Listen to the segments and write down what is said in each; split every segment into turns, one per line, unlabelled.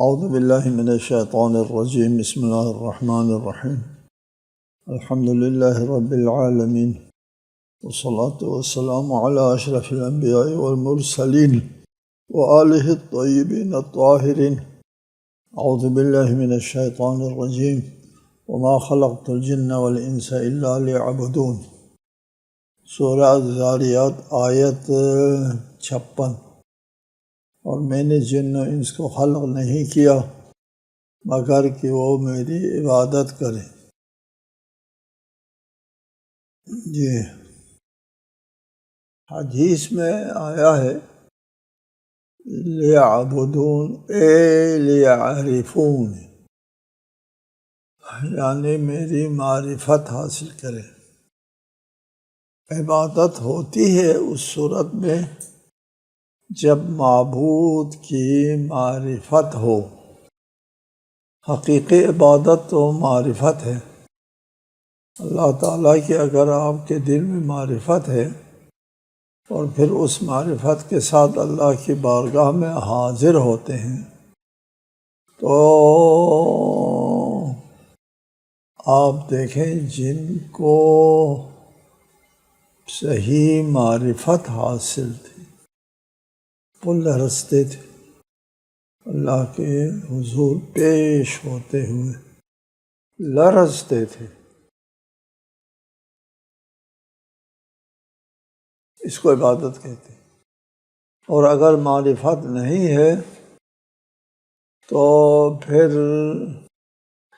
اعوذ باللہ من الشیطان الرجیم بسم اللہ الرحمن الرحیم الحمد للہ رب العالمین والصلاة والسلام علی اشرف الانبیاء والمرسلین وآلہ الطیبین الطاہرین اعوذ باللہ من الشیطان الرجیم وما خلقت الجن والانس الا ليعبدون سورہ الذاریات آیت 56۔ اور میں نے جن و انس کو خلق نہیں کیا مگر کہ وہ میری عبادت کریں۔ جی حدیث میں آیا ہے لیعبدون اے لیعرفون، یعنی میری معرفت حاصل کریں۔ عبادت ہوتی ہے اس صورت میں جب معبود کی معرفت ہو۔ حقیقی عبادت تو معرفت ہے۔ اللہ تعالیٰ کی اگر آپ کے دل میں معرفت ہے اور پھر اس معرفت کے ساتھ اللہ کی بارگاہ میں حاضر ہوتے ہیں تو آپ دیکھیں جن کو صحیح معرفت حاصل تھی وہ لرزتے تھے، اللہ کے حضور پیش ہوتے ہوئے لرزتے تھے۔ اس کو عبادت کہتے ہیں۔ اور اگر معرفت نہیں ہے تو پھر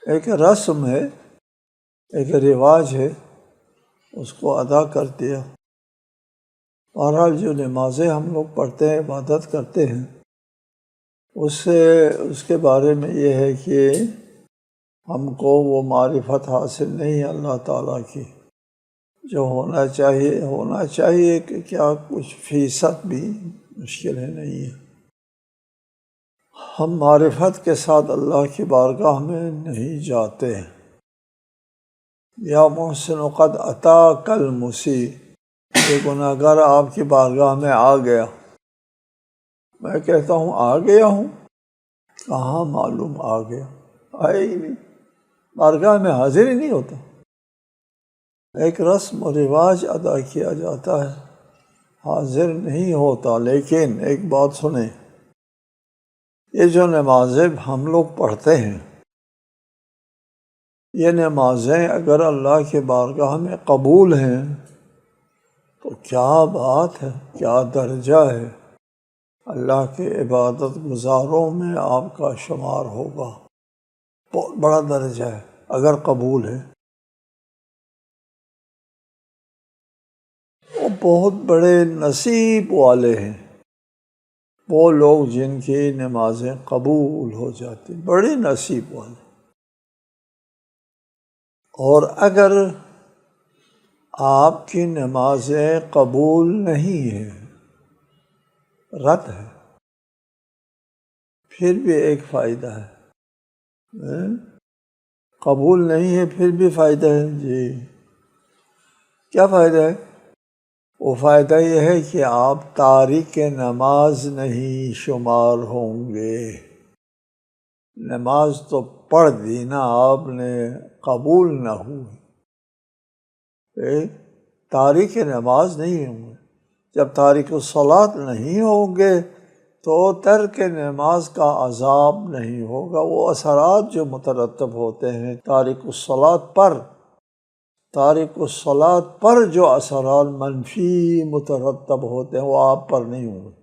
ایک رسم ہے، ایک رواج ہے، اس کو ادا کر دیا۔ بہرحال جو نمازیں ہم لوگ پڑھتے ہیں، عبادت کرتے ہیں، اس کے بارے میں یہ ہے کہ ہم کو وہ معرفت حاصل نہیں ہے اللہ تعالیٰ کی جو ہونا چاہیے کہ کیا کچھ فیصد بھی مشکل ہے نہیں ہے۔ ہم معرفت کے ساتھ اللہ کی بارگاہ میں نہیں جاتے ہیں۔ یا محسن قد اتاک المسیء، کہ گناہ گار آپ کی بارگاہ میں آ گیا۔ میں کہتا ہوں آ گیا ہوں، کہاں معلوم آ گیا، آئے ہی نہیں، بارگاہ میں حاضر ہی نہیں ہوتا۔ ایک رسم و رواج ادا کیا جاتا ہے، حاضر نہیں ہوتا۔ لیکن ایک بات سنیں، یہ جو نمازیں ہم لوگ پڑھتے ہیں، یہ نمازیں اگر اللہ کے بارگاہ میں قبول ہیں تو کیا بات ہے، کیا درجہ ہے، اللہ کے عبادت گزاروں میں آپ کا شمار ہوگا۔ بہت بڑا درجہ ہے اگر قبول ہے۔ وہ بہت بڑے نصیب والے ہیں وہ لوگ جن کی نمازیں قبول ہو جاتی، بڑے نصیب والے۔ اور اگر آپ کی نمازیں قبول نہیں ہیں، رد ہے، پھر بھی ایک فائدہ ہے۔ قبول نہیں ہے پھر بھی فائدہ ہے۔ جی کیا فائدہ ہے؟ وہ فائدہ یہ ہے کہ آپ تارک نماز نہیں شمار ہوں گے۔ نماز تو پڑھ دی نا آپ نے، قبول نہ ہوئی، تارک نماز نہیں ہوں گے۔ جب تارک الصلاۃ نہیں ہوں گے تو ترک نماز کا عذاب نہیں ہوگا۔ وہ اثرات جو مترتب ہوتے ہیں تارک الصلاۃ پر جو اثرات منفی مترتب ہوتے ہیں وہ آپ پر نہیں ہوں گے۔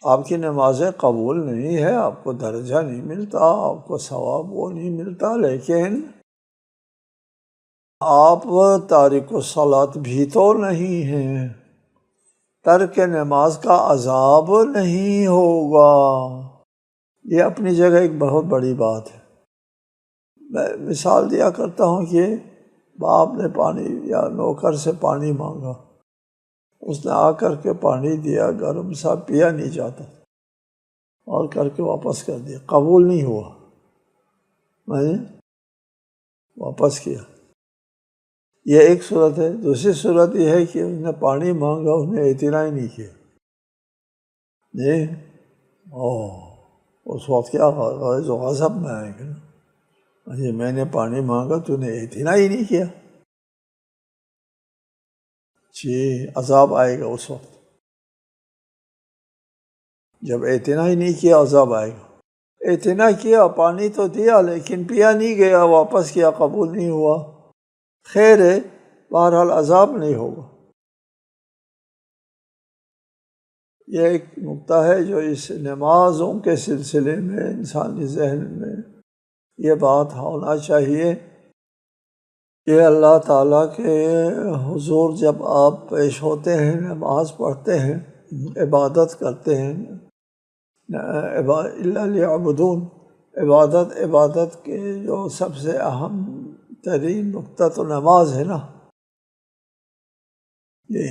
آپ کی نمازیں قبول نہیں ہے، آپ کو درجہ نہیں ملتا، آپ کو ثواب وہ نہیں ملتا، لیکن آپ تارک الصلاۃ بھی تو نہیں ہیں، ترک نماز کا عذاب نہیں ہوگا۔ یہ اپنی جگہ ایک بہت بڑی بات ہے۔ میں مثال دیا کرتا ہوں کہ باپ نے پانی یا نوکر سے پانی مانگا، اس نے آ کر کے پانی دیا، گرم سا، پیا نہیں جاتا اور کر کے واپس کر دیا، قبول نہیں ہوا، میں نے واپس کیا۔ یہ ایک صورت ہے۔ دوسری صورت یہ ہے کہ اس نے پانی مانگا، اس نے اعتنا ہی نہیں کیا۔ اس وقت کیا غیظ و غضب میں آئے گا نا، یہ میں نے پانی مانگا تو نے اعتنا ہی نہیں کیا، جی عذاب آئے گا اس وقت، جب اعتنا ہی نہیں کیا عذاب آئے گا۔ اعتنا کیا، پانی تو دیا لیکن پیا نہیں گیا، واپس کیا قبول نہیں ہوا، خیر ہے بہرحال عذاب نہیں ہوگا۔ یہ ایک نقطہ ہے جو اس نمازوں کے سلسلے میں انسانی ذہن میں یہ بات ہونا چاہیے کہ اللہ تعالیٰ کے حضور جب آپ پیش ہوتے ہیں، نماز پڑھتے ہیں، عبادت کرتے ہیں، الا لیعبدون، عبادت کے جو سب سے اہم ترین نقطہ تو نماز ہے نا، یہ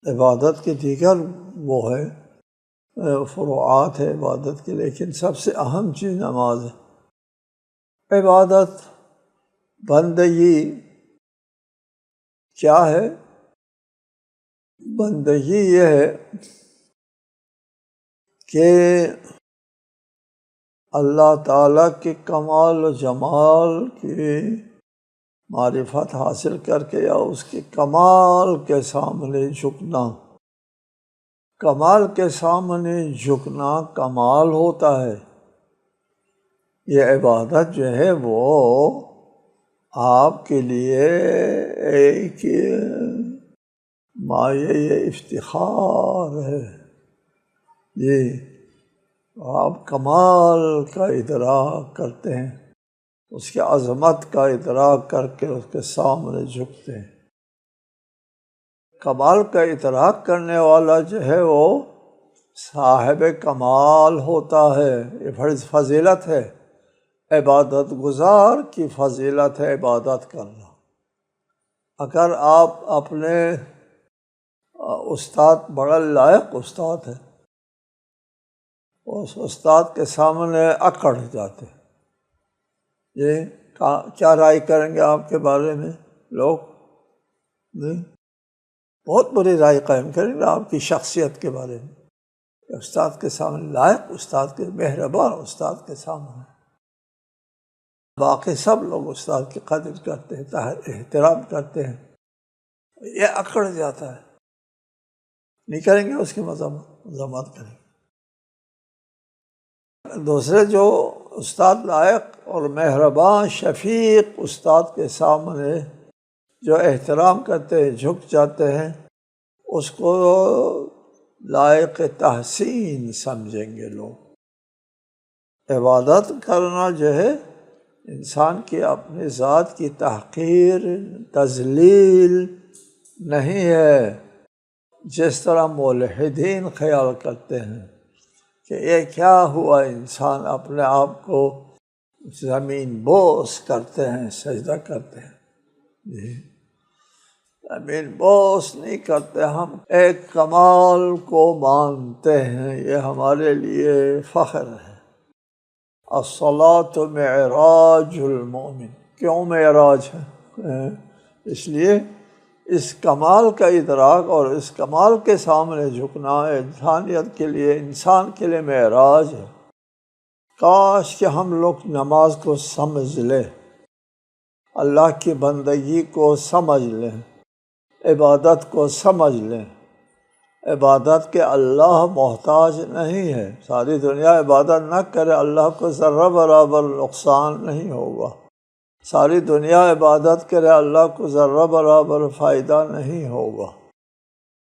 عبادت کے دیگر وہ ہے فروعات ہے عبادت کے، لیکن سب سے اہم چیز نماز ہے۔ عبادت بندگی کیا ہے؟ بندگی یہ ہے کہ اللہ تعالیٰ کے کمال و جمال کی معرفت حاصل کر کے یا اس کے کمال کے سامنے جھکنا، کمال کے سامنے جھکنا کمال ہوتا ہے۔ یہ عبادت جو ہے وہ آپ کے لیے ایک مایہ افتخار ہے، جی آپ کمال کا ادراک کرتے ہیں، اس کی عظمت کا ادراک کر کے اس کے سامنے جھکتے ہیں۔ کمال کا ادراک کرنے والا جو ہے وہ صاحب کمال ہوتا ہے، یہ فضیلت ہے، عبادت گزار کی فضیلت ہے عبادت کرنا۔ اگر آپ اپنے استاد بڑا لائق استاد ہے، اس استاد کے سامنے اکڑ جاتے، یہ کیا رائے کریں گے آپ کے بارے میں لوگ؟ نہیں، بہت بری رائے قائم کریں گے آپ کی شخصیت کے بارے میں۔ استاد کے سامنے لائق استاد کے، مہربان استاد کے سامنے باقی سب لوگ استاد کی قدر کرتے ہیں، احترام کرتے ہیں، یہ اکڑ جاتا ہے، نہیں کریں گے اس کی مذمت کریں گے۔ دوسرے جو استاد لائق اور مہربان شفیق استاد کے سامنے جو احترام کرتے ہیں، جھک جاتے ہیں، اس کو لائق تحسین سمجھیں گے لوگ۔ عبادت کرنا جو ہے انسان کی اپنی ذات کی تحقیر، تذلیل نہیں ہے، جس طرح ملحدین خیال کرتے ہیں کہ یہ کیا ہوا، انسان اپنے آپ کو زمین بوس کرتے ہیں، سجدہ کرتے ہیں۔ زمین بوس نہیں کرتے، ہم ایک کمال کو مانتے ہیں، یہ ہمارے لیے فخر ہے۔ الصلاۃ معراج المومن، کیوں معراج ہے؟ اس لیے اس کمال کا ادراک اور اس کمال کے سامنے جھکنا انسانیت کے لیے، انسان کے لیے معراج ہے۔ کاش کہ ہم لوگ نماز کو سمجھ لیں، اللہ کی بندگی کو سمجھ لیں، عبادت کو سمجھ لیں۔ عبادت کے اللہ محتاج نہیں ہے، ساری دنیا عبادت نہ کرے اللہ کو ذرہ برابر نقصان نہیں ہوگا، ساری دنیا عبادت کرے اللہ کو ذرہ برابر فائدہ نہیں ہوگا۔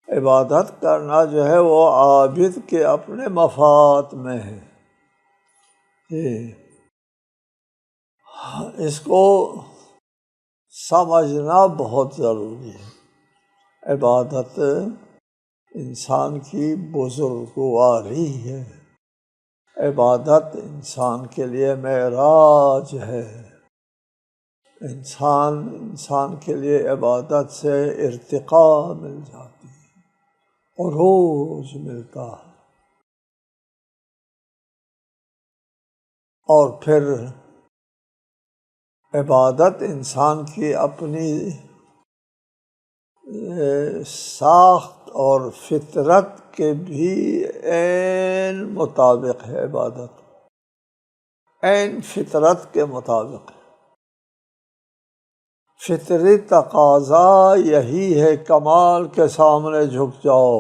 عبادت کرنا جو ہے وہ عابد کے اپنے مفاد میں ہے، اس کو سمجھنا بہت ضروری ہے۔ عبادت انسان کی بزرگواری ہے، عبادت انسان کے لیے معراج ہے، انسان کے لیے عبادت سے ارتقاء مل جاتی ہے، عروج ملتا ہے، اور پھر عبادت انسان کی اپنی ساخت اور فطرت کے بھی عین مطابق ہے عبادت، عین فطرت کے مطابق۔ فطری تقاضا یہی ہے کمال کے سامنے جھک جاؤ،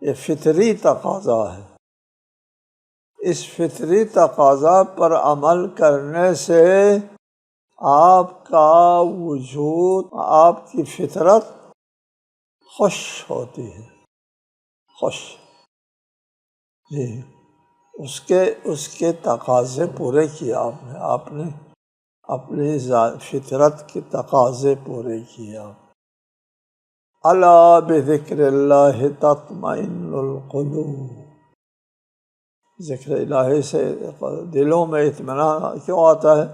یہ فطری تقاضا ہے۔ اس فطری تقاضا پر عمل کرنے سے آپ کا وجود، آپ کی فطرت خوش ہوتی ہے، خوش، جی، اس کے تقاضے پورے کیے آپ نے اپنی فطرت کے تقاضے پورے کیے آپ۔ الا بذکر اللہ تطمئن القلوب، ذکر الہی سے دلوں میں اطمینان کیوں آتا ہے؟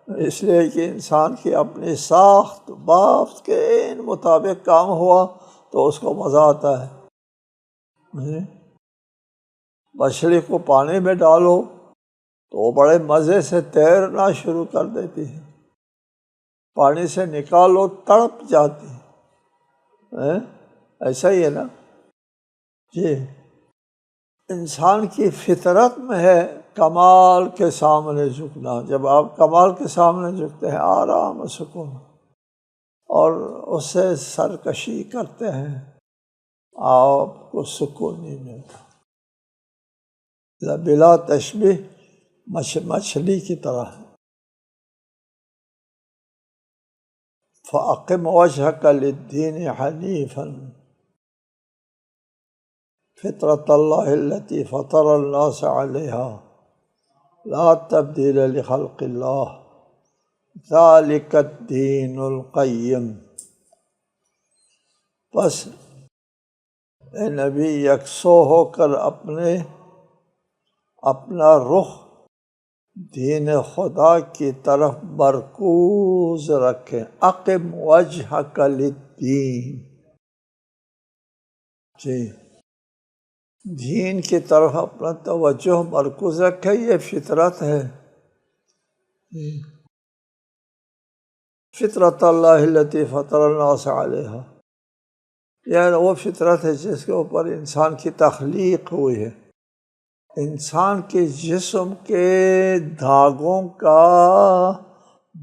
اس لیے کہ انسان کی اپنی ساخت بافت کے عین مطابق کام ہوا تو اس کو مزہ آتا ہے۔ مچھلی کو پانی میں ڈالو تو وہ بڑے مزے سے تیرنا شروع کر دیتی ہے، پانی سے نکالو تڑپ جاتی ہے، ایسا ہی ہے نا جی۔ انسان کی فطرت میں ہے کمال کے سامنے جھکنا۔ جب آپ کمال کے سامنے جھکتے ہیں آرام و سکون، اور اس سے سرکشی کرتے ہیں، آپ کو سکون نہیں ملتا، بلا تشبیہ مچھلی کی طرح۔ فَأَقِمْ وَجْهَكَ لِلدِّينِ حَنِيفًا فطرة اللہ التي فطر الناس علیہا لا تبدیل لخلق اللہ ذالک الدین القیم۔ بس اے نبی یکسو ہو کر اپنا رخ دین خدا کی طرف مرکوز رکھیں۔ اقم وجہک للدین، جی، دین کی طرف اپنا توجہ مرکوز رکھے، یہ فطرت ہے۔ فطرت اللہ التی فطر الناس علیہا، یعنی وہ فطرت ہے جس کے اوپر انسان کی تخلیق ہوئی ہے، انسان کے جسم کے دھاگوں کا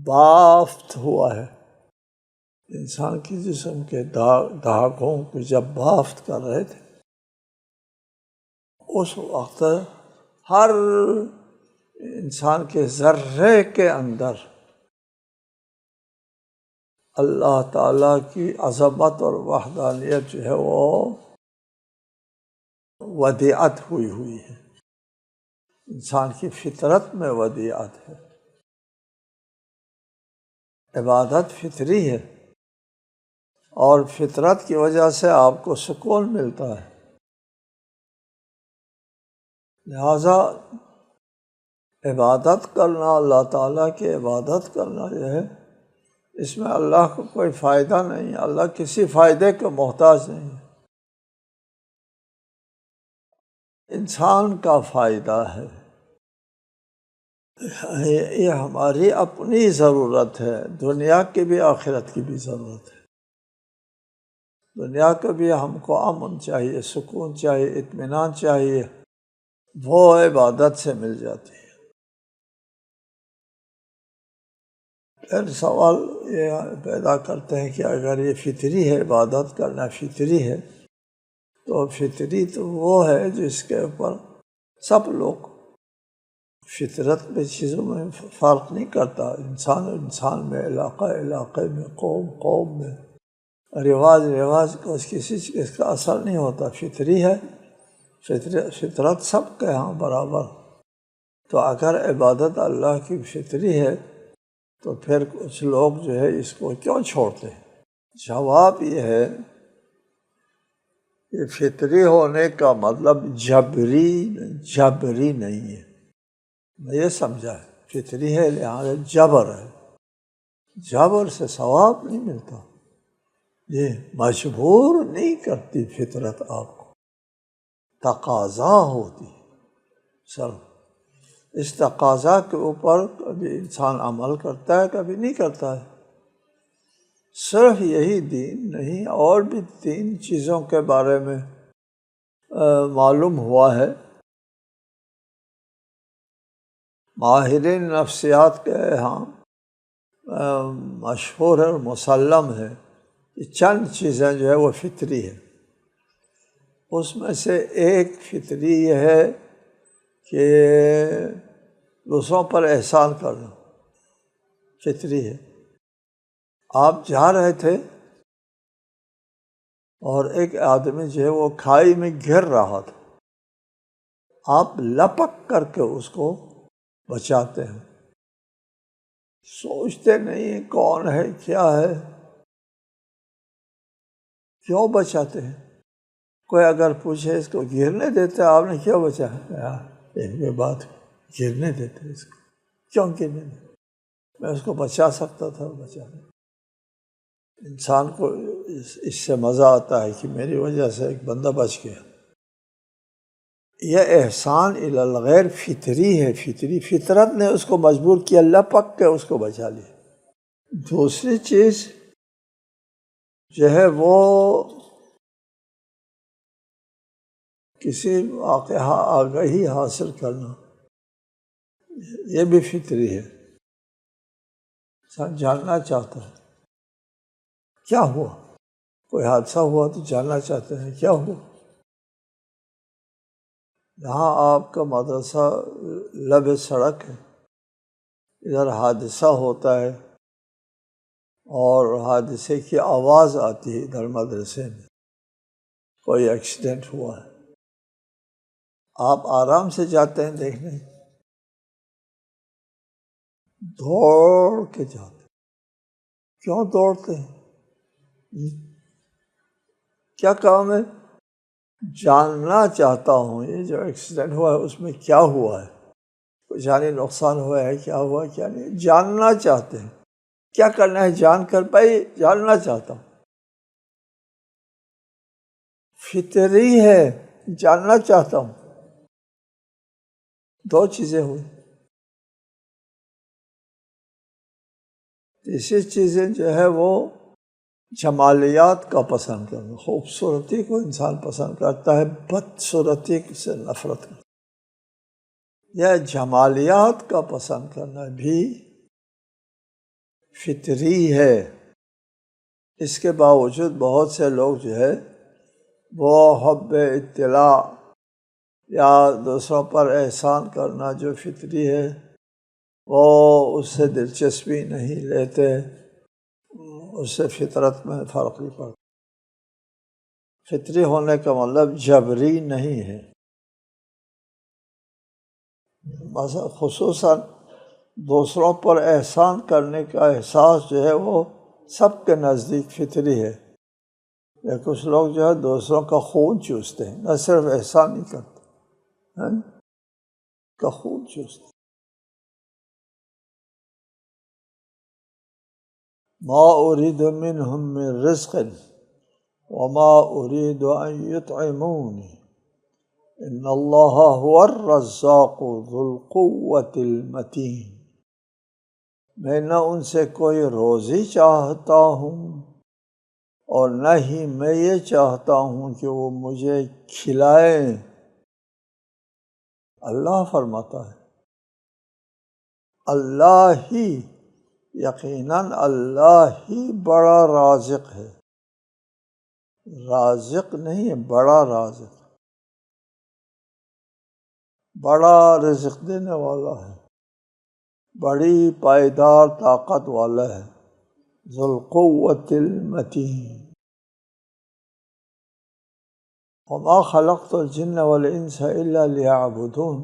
بافت ہوا ہے۔ انسان کے جسم کے دھاگوں کو جب بافت کر رہے تھے، اس وقت ہر انسان کے ذرے کے اندر اللہ تعالیٰ کی عظمت اور وحدانیت جو ہے وہ ودیعت ہوئی ہے، انسان کی فطرت میں ودیعت ہے۔ عبادت فطری ہے، اور فطرت کی وجہ سے آپ کو سکون ملتا ہے۔ لہذا عبادت کرنا، اللہ تعالیٰ کی عبادت کرنا جو ہے، اس میں اللہ کو کوئی فائدہ نہیں، اللہ کسی فائدے کا محتاج نہیں، انسان کا فائدہ ہے۔ یہ ہماری اپنی ضرورت ہے، دنیا کی بھی آخرت کی بھی ضرورت ہے۔ دنیا کو بھی ہم کو امن چاہیے، سکون چاہیے، اطمینان چاہیے، وہ عبادت سے مل جاتی ہے۔ پھر سوال یہ پیدا کرتے ہیں کہ اگر یہ فطری ہے، عبادت کرنا فطری ہے، تو فطری تو وہ ہے جس کے اوپر سب لوگ، فطرت میں چیزوں میں فرق نہیں کرتا، انسان میں، علاقے میں، قوم میں، رواج کو کسی چیز کا اثر نہیں ہوتا، فطری ہے، فطرت سب کے ہاں برابر۔ تو اگر عبادت اللہ کی فطری ہے تو پھر کچھ لوگ جو ہے اس کو کیوں چھوڑتے ہیں؟ جواب یہ ہے کہ فطری ہونے کا مطلب جبری نہیں ہے، میں یہ سمجھا ہے، فطری ہے لہٰذا جبر ہے، جبر سے ثواب نہیں ملتا، یہ مجبور نہیں کرتی فطرت آپ کو، تقاضا ہوتی سر، اس تقاضا کے اوپر کبھی انسان عمل کرتا ہے، کبھی نہیں کرتا ہے۔ صرف یہی دین نہیں، اور بھی 3 چیزوں کے بارے میں معلوم ہوا ہے۔ ماہرین نفسیات کے ہاں مشہور ہے اور مسلم ہے کہ چند چیزیں جو ہے وہ فطری ہے۔ اس میں سے ایک فطری یہ ہے کہ دوسروں پر احسان کرنا، فطری ہے۔ آپ جا رہے تھے اور ایک آدمی جو ہے وہ کھائی میں گر رہا تھا، آپ لپک کر کے اس کو بچاتے ہیں، سوچتے نہیں کون ہے کیا ہے، کیوں بچاتے ہیں؟ کوئی اگر پوچھے اس کو گرنے دیتے آپ نے کیوں بچایا؟ ایک بات، گرنے دیتے اس کو، کیوں گرنے دیتے؟ میں اس کو بچا سکتا تھا، بچا نہیں۔ انسان کو اس سے مزہ آتا ہے کہ میری وجہ سے ایک بندہ بچ گیا۔ یہ احسان الی الغیر فطری ہے، فطری، فطرت نے اس کو مجبور کیا، لپک کے اس کو بچا لیا۔ دوسری چیز جو ہے وہ کسی واقعہ آگاہی حاصل کرنا، یہ بھی فطری ہے۔ انسان جاننا چاہتا ہے کیا ہوا، کوئی حادثہ ہوا تو جاننا چاہتے ہیں کیا ہوا۔ یہاں آپ کا مدرسہ لب سڑک ہے، ادھر حادثہ ہوتا ہے اور حادثے کی آواز آتی ہے ادھر مدرسے میں، کوئی ایکسیڈنٹ ہوا ہے، آپ آرام سے جاتے ہیں دیکھنے؟ دوڑ کے جاتے ہیں۔ کیوں دوڑتے ہیں؟ کیا کام ہے؟ جاننا چاہتا ہوں یہ جو ایکسیڈنٹ ہوا ہے اس میں کیا ہوا ہے، کوئی جانی نقصان ہوا ہے، کیا ہوا کیا نہیں، جاننا چاہتے ہیں۔ کیا کرنا ہے جان کر؟ بھائی جاننا چاہتا ہوں، فطری ہے، جاننا چاہتا ہوں۔ 2 چیزیں ہوئی۔ تیسری چیزیں جو ہے وہ جمالیات کا پسند کرنا، خوبصورتی کو انسان پسند کرتا ہے، بدصورتی سے نفرت کرتا ہے۔ یہ جمالیات کا پسند کرنا بھی فطری ہے۔ اس کے باوجود بہت سے لوگ جو ہے وہ حب اطلاع یا دوسروں پر احسان کرنا جو فطری ہے وہ اس سے دلچسپی نہیں لیتے، اس سے فطرت میں فرق نہیں پڑتا۔ فطری ہونے کا مطلب جبری نہیں ہے۔ خصوصاً دوسروں پر احسان کرنے کا احساس جو ہے وہ سب کے نزدیک فطری ہے، لیکن کچھ لوگ جو ہے دوسروں کا خون چوستے ہیں، نہ صرف احسان نہیں کرتے، کا خون چوستے ہیں۔ ما اريد منهم من رزق وما اريد ان يطعموني ان اللہ هو الرزاق ذو القوة المتین۔ میں نہ ان سے کوئی روزی چاہتا ہوں اور نہ ہی میں یہ چاہتا ہوں کہ وہ مجھے کھلائیں۔ اللہ فرماتا ہے، اللہ ہی، یقیناً اللہ ہی بڑا رازق ہے، رازق نہیں ہے، بڑا رازق، بڑا رزق دینے والا ہے، بڑی پائیدار طاقت والا ہے، ذو القوة المتین۔ وما خلقت الجن والانس الا لیعبدون۔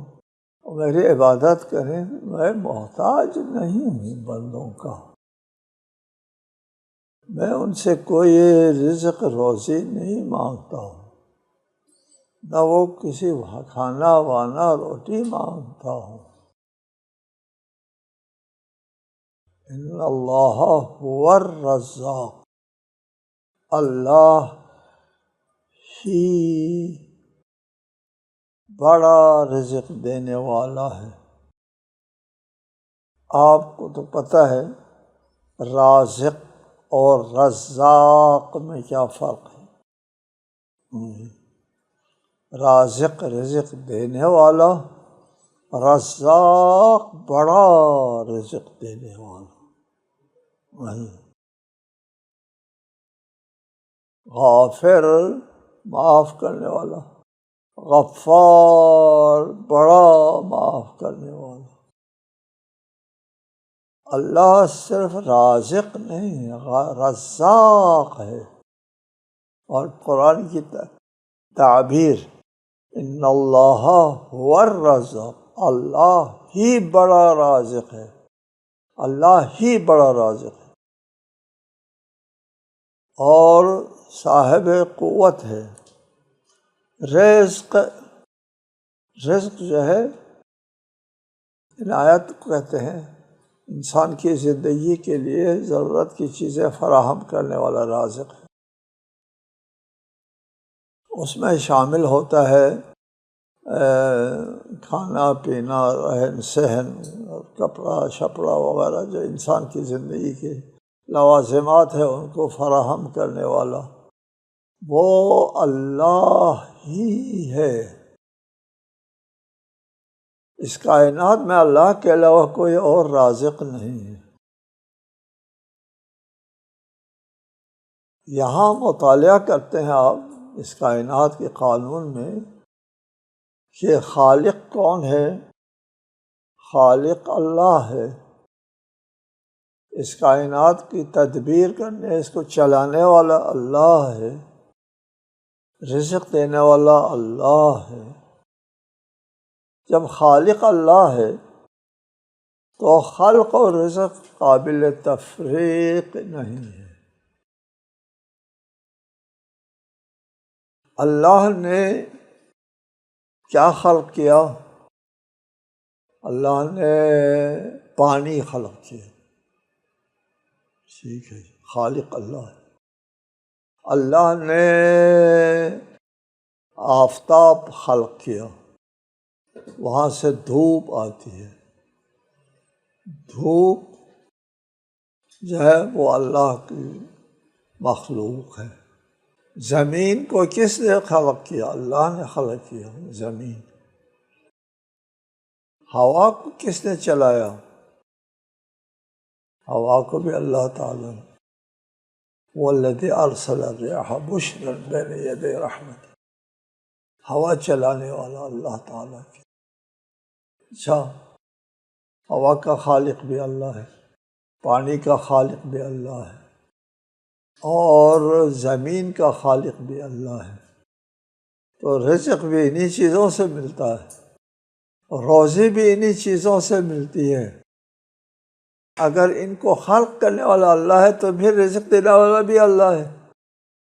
میری عبادت کریں، میں محتاج نہیں ہوں بندوں کا، میں ان سے کوئی رزق روزی نہیں مانگتا ہوں، نہ وہ کسی کھانا وانا روٹی مانگتا ہوں۔ ان اللہ هو الرزاق، اللہ ہی بڑا رزق دینے والا ہے۔ آپ کو تو پتہ ہے رازق اور رزاق میں کیا فرق ہے؟ رازق رزق دینے والا، رزاق بڑا رزق دینے والا، غافر معاف کرنے والا، غفار بڑا معاف کرنے والا۔ اللہ صرف رازق نہیں ہے، رزاق ہے۔ اور قرآن کی تعبیر ان اللہ هو الرزاق، اللہ ہی بڑا رازق ہے، اللہ ہی بڑا رازق ہے اور صاحب قوت ہے۔ رزق جو ہے عنایت کو کہتے ہیں، انسان کی زندگی کے لیے ضرورت کی چیزیں فراہم کرنے والا رازق ہے۔ اس میں شامل ہوتا ہے کھانا پینا، رہن سہن، کپڑا شپڑا وغیرہ جو انسان کی زندگی کے لوازمات ہیں ان کو فراہم کرنے والا وہ اللہ ہی ہے۔ اس کائنات میں اللہ کے علاوہ کوئی اور رازق نہیں ہے۔ یہاں مطالعہ کرتے ہیں آپ اس کائنات کے قانون میں کہ خالق کون ہے؟ خالق اللہ ہے۔ اس کائنات کی تدبیر کرنے، اس کو چلانے والا اللہ ہے، رزق دینے والا اللہ ہے۔ جب خالق اللہ ہے تو خلق اور رزق قابل تفریق نہیں ہے۔ اللہ نے کیا خلق کیا؟ اللہ نے پانی خلق کیا، ٹھیک ہے، خالق اللہ ہے۔ اللہ نے آفتاب خلق کیا، وہاں سے دھوپ آتی ہے، دھوپ جو ہے وہ اللہ کی مخلوق ہے۔ زمین کو کس نے خلق کیا؟ اللہ نے خلق کیا زمین۔ ہوا کو کس نے چلایا؟ ہوا کو بھی اللہ تعالیٰ نے۔ وَالَّذِي أَرْسَلَ الرِّيَاحَ بُشْرًا بَيْنَ يَدَيْ رَحْمَتِهِ، ہوا چلانے والا اللہ تعالیٰ کی۔ اچھا، ہوا کا خالق بھی اللہ ہے، پانی کا خالق بھی اللہ ہے، اور زمین کا خالق بھی اللہ ہے۔ تو رزق بھی انہی چیزوں سے ملتا ہے، روزی بھی انہی چیزوں سے ملتی ہے۔ اگر ان کو خلق کرنے والا اللہ ہے تو پھر رزق دینے والا بھی اللہ ہے،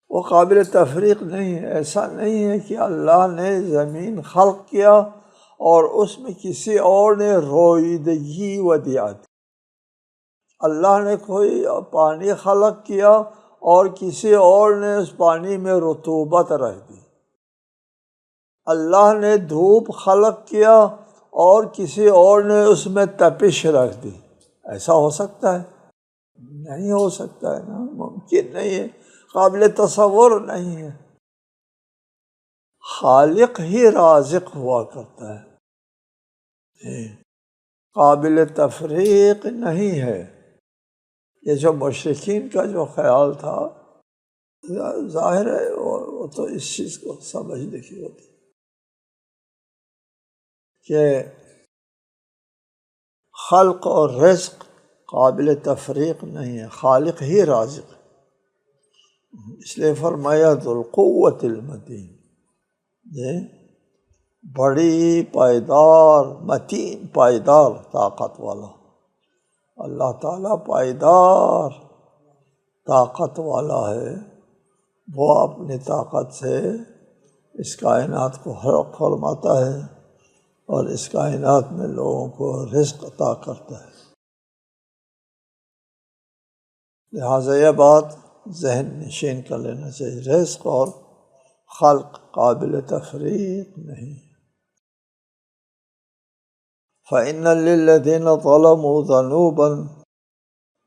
وہ قابل تفریق نہیں ہے۔ ایسا نہیں ہے کہ اللہ نے زمین خلق کیا اور اس میں کسی اور نے رویدگی ودیعہ دی۔ اللہ نے کوئی پانی خلق کیا اور کسی اور نے اس پانی میں رطوبت رکھ دی۔ اللہ نے دھوپ خلق کیا اور کسی اور نے اس میں تپش رکھ دی۔ ایسا ہو سکتا ہے؟ نہیں ہو سکتا ہے نا، ممکن نہیں ہے، قابل تصور نہیں ہے۔ خالق ہی رازق ہوا کرتا ہے، قابل تفریق نہیں ہے۔ یہ جو مشرکین کا جو خیال تھا، ظاہر ہے وہ تو اس چیز کو سمجھنے کی ہوتی کہ خلق اور رزق قابل تفریق نہیں ہے، خالق ہی رازق ہے۔ اس لیے فرمایا ذو القوۃ المتین، یہ بڑی پائیدار، متین پائیدار طاقت والا اللہ تعالیٰ، پائیدار طاقت والا ہے۔ وہ اپنی طاقت سے اس کائنات کو خلق فرماتا ہے اور اس کائنات میں لوگوں کو رزق عطا کرتا ہے۔ لہٰذا یہ بات ذہن نشین کر لینا چاہیے، رزق اور خلق قابل تفریق نہیں۔ فَإِنَّ لِلَّذِينَ ظَلَمُوا ذَنُوبًا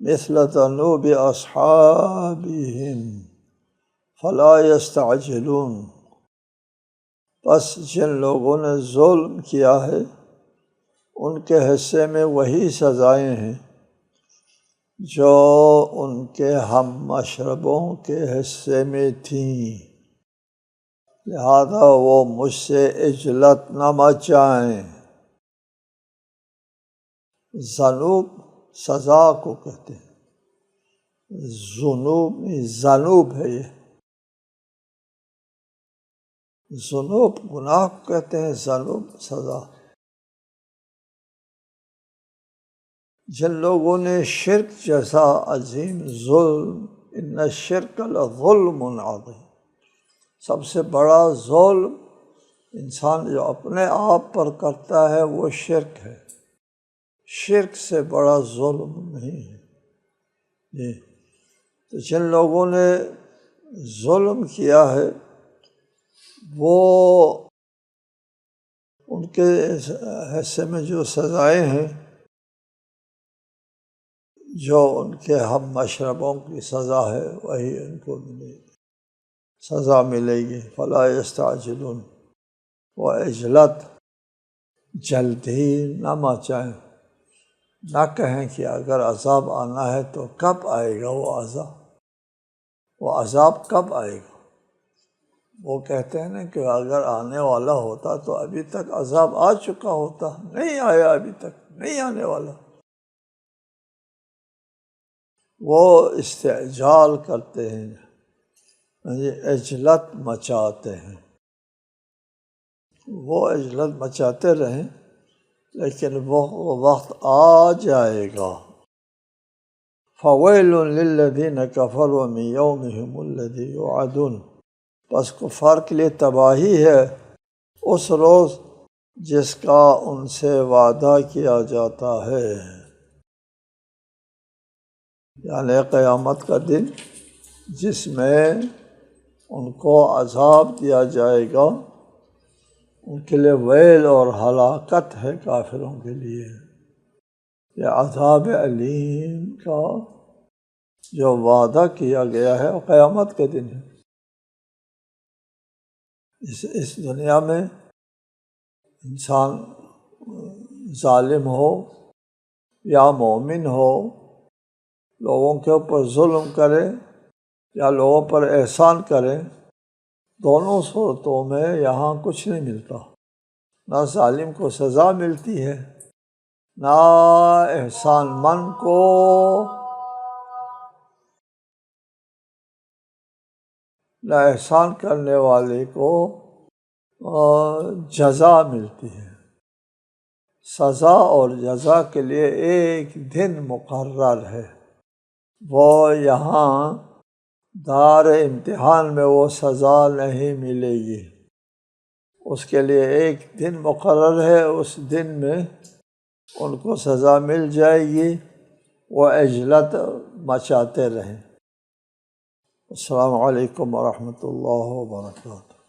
مثل ذنوب اصحابہم فلا یستعجلون، بس جن لوگوں نے ظلم کیا ہے ان کے حصے میں وہی سزائیں ہیں جو ان کے ہم مشربوں کے حصے میں تھیں، لہذا وہ مجھ سے عجلت نہ مچائیں۔ ذنوب سزا کو کہتے ہیں، ذنوب ہے یہ، ذنوب گناہ کو کہتے ہیں، ذنوب سزا۔ جن لوگوں نے شرک جیسا عظیم ظلم، ان الشرک لظلم عظیم، سب سے بڑا ظلم انسان جو اپنے آپ پر کرتا ہے وہ شرک ہے، شرک سے بڑا ظلم نہیں ہے جی۔ تو جن لوگوں نے ظلم کیا ہے وہ ان کے حصے میں جو سزائیں ہیں جو ان کے ہم مشربوں کی سزا ہے وہی ان کو ملے گی، سزا ملے گی۔ فلا یستعجلون، وہ عجلت جلدی نہ مچائیں، نہ کہیں کہ اگر عذاب آنا ہے تو کب آئے گا وہ عذاب کب آئے گا۔ وہ کہتے ہیں نا کہ اگر آنے والا ہوتا تو ابھی تک عذاب آ چکا ہوتا، نہیں آیا ابھی تک، نہیں آنے والا۔ وہ استعجال کرتے ہیں، عجلت مچاتے ہیں، وہ عجلت مچاتے رہیں لیکن وہ وقت آ جائے گا۔ فَوَيْلٌ لِّلَّذِينَ كَفَرُوا مِن يَوْمِهِمُ الَّذِي يُوعَدُونَ، بس کفار کے لیے تباہی ہے اس روز جس کا ان سے وعدہ کیا جاتا ہے، یعنی قیامت کا دن جس میں ان کو عذاب دیا جائے گا۔ ان کے لیے ویل اور ہلاکت ہے کافروں کے لیے، یہ عذاب علیم کا جو وعدہ کیا گیا ہے وہ قیامت کے دن ہے۔ اس دنیا میں انسان ظالم ہو یا مومن ہو، لوگوں کے اوپر ظلم کرے یا لوگوں پر احسان کرے، دونوں صورتوں میں یہاں کچھ نہیں ملتا، نہ ظالم کو سزا ملتی ہے نہ احسان مند کو نہ احسان کرنے والے کو جزا ملتی ہے۔ سزا اور جزا کے لیے ایک دن مقرر ہے، وہ یہاں دار امتحان میں وہ سزا نہیں ملے گی، اس کے لیے ایک دن مقرر ہے، اس دن میں ان کو سزا مل جائے گی، وہ عجلت مچاتے رہیں۔ السلام علیکم ورحمۃ اللہ وبرکاتہ۔